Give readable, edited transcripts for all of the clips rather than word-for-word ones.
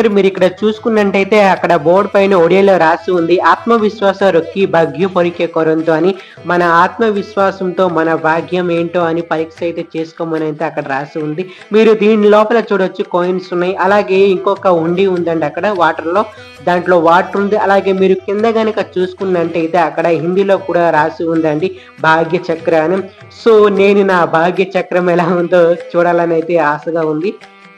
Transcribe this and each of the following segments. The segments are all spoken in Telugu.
సిస్టర్ మీరు ఇక్కడ చూసుకున్నట్టయితే అక్కడ బోర్డు పైన ఒడియాలో రాసి ఉంది ఆత్మవిశ్వాస రొక్కి భాగ్య పరీక్ష కొరంతో అని. మన ఆత్మవిశ్వాసంతో మన భాగ్యం ఏంటో అని పరీక్ష అయితే చేసుకోమని అయితే అక్కడ రాసి ఉంది. మీరు దీని లోపల చూడొచ్చు కాయిన్స్ ఉన్నాయి. అలాగే ఇంకొక ఉండి ఉందండి అక్కడ వాటర్ లో, దాంట్లో వాటర్ ఉంది. అలాగే మీరు కింద గనక చూసుకున్నట్టయితే అక్కడ హిందీలో కూడా రాసి ఉందండి భాగ్య చక్ర అని. సో నేను నా భాగ్య చక్రం ఎలా ఉందో చూడాలని అయితే ఆశగా ఉంది.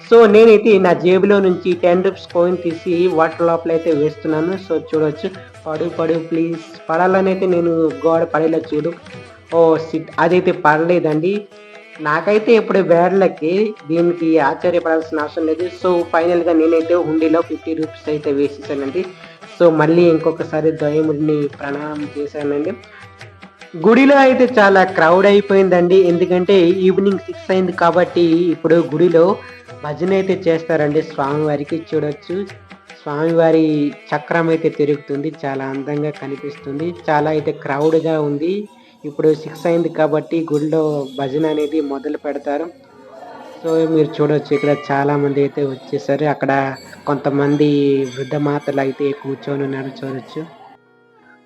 సో నేనైతే నా జేబులో నుంచి 10 రూపీస్ కాయిన్ తీసి వాటర్ లోపల అయితే వేస్తున్నాను. సో చూడొచ్చు. పడు పడు ప్లీజ్, పడాలని అయితే నేను గోడ పడేలా చూడు. ఓ సిట్, అదైతే పడలేదండి. నాకైతే ఇప్పుడు వేర్లకి దీనికి ఆశ్చర్యపడాల్సిన అవసరం లేదు. సో ఫైనల్గా నేనైతే హుండీలో 50 రూపీస్ అయితే వేసేసానండి. సో మళ్ళీ ఇంకొకసారి దయముడిని ప్రణామం చేశానండి. గుడిలో అయితే చాలా క్రౌడ్ అయిపోయిందండి. ఎందుకంటే ఈవినింగ్ 6 అయింది కాబట్టి ఇప్పుడు గుడిలో భజన అయితే చేస్తారండి స్వామివారికి. చూడొచ్చు, స్వామివారి చక్రం అయితే తిరుగుతుంది, చాలా అందంగా కనిపిస్తుంది. చాలా అయితే క్రౌడ్గా ఉంది. ఇప్పుడు 6 అయింది కాబట్టి గుడిలో భజన అనేది మొదలు పెడతారు. సో మీరు చూడొచ్చు, ఇక్కడ చాలా మంది అయితే వచ్చేసారు. అక్కడ కొంతమంది వృద్ధ మాతలు అయితే కూర్చొని ఉన్నారు చూడొచ్చు.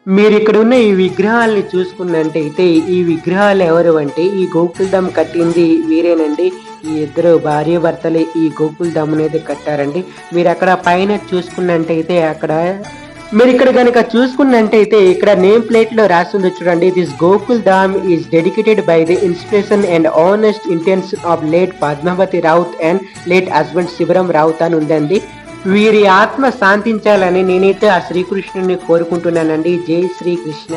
మీరు ఇక్కడ ఉన్న ఈ విగ్రహాలని చూసుకున్నట్టయితే ఈ విగ్రహాలు ఎవరు అంటే ఈ గోకుల్ధామ్ కట్టింది వీరేనండి. ఈ ఇద్దరు భార్య భర్తలే ఈ గోకుల్ధామ్ అనేది కట్టారండి. మీరు అక్కడ పైన చూసుకున్నట్టయితే అక్కడ మీరు ఇక్కడ కనుక చూసుకున్నట్టయితే ఇక్కడ నేమ్ ప్లేట్ లో రాసింది చూడండి. This Gokuldham is dedicated by the inspiration and honest intention of late Padmavati Raut and late husband Shivram Raut అని ఉందండి. వీరి ఆత్మ శాంతించాలని నేనైతే ఆ శ్రీకృష్ణుని కోరుకుంటున్నానండి. జై శ్రీకృష్ణ.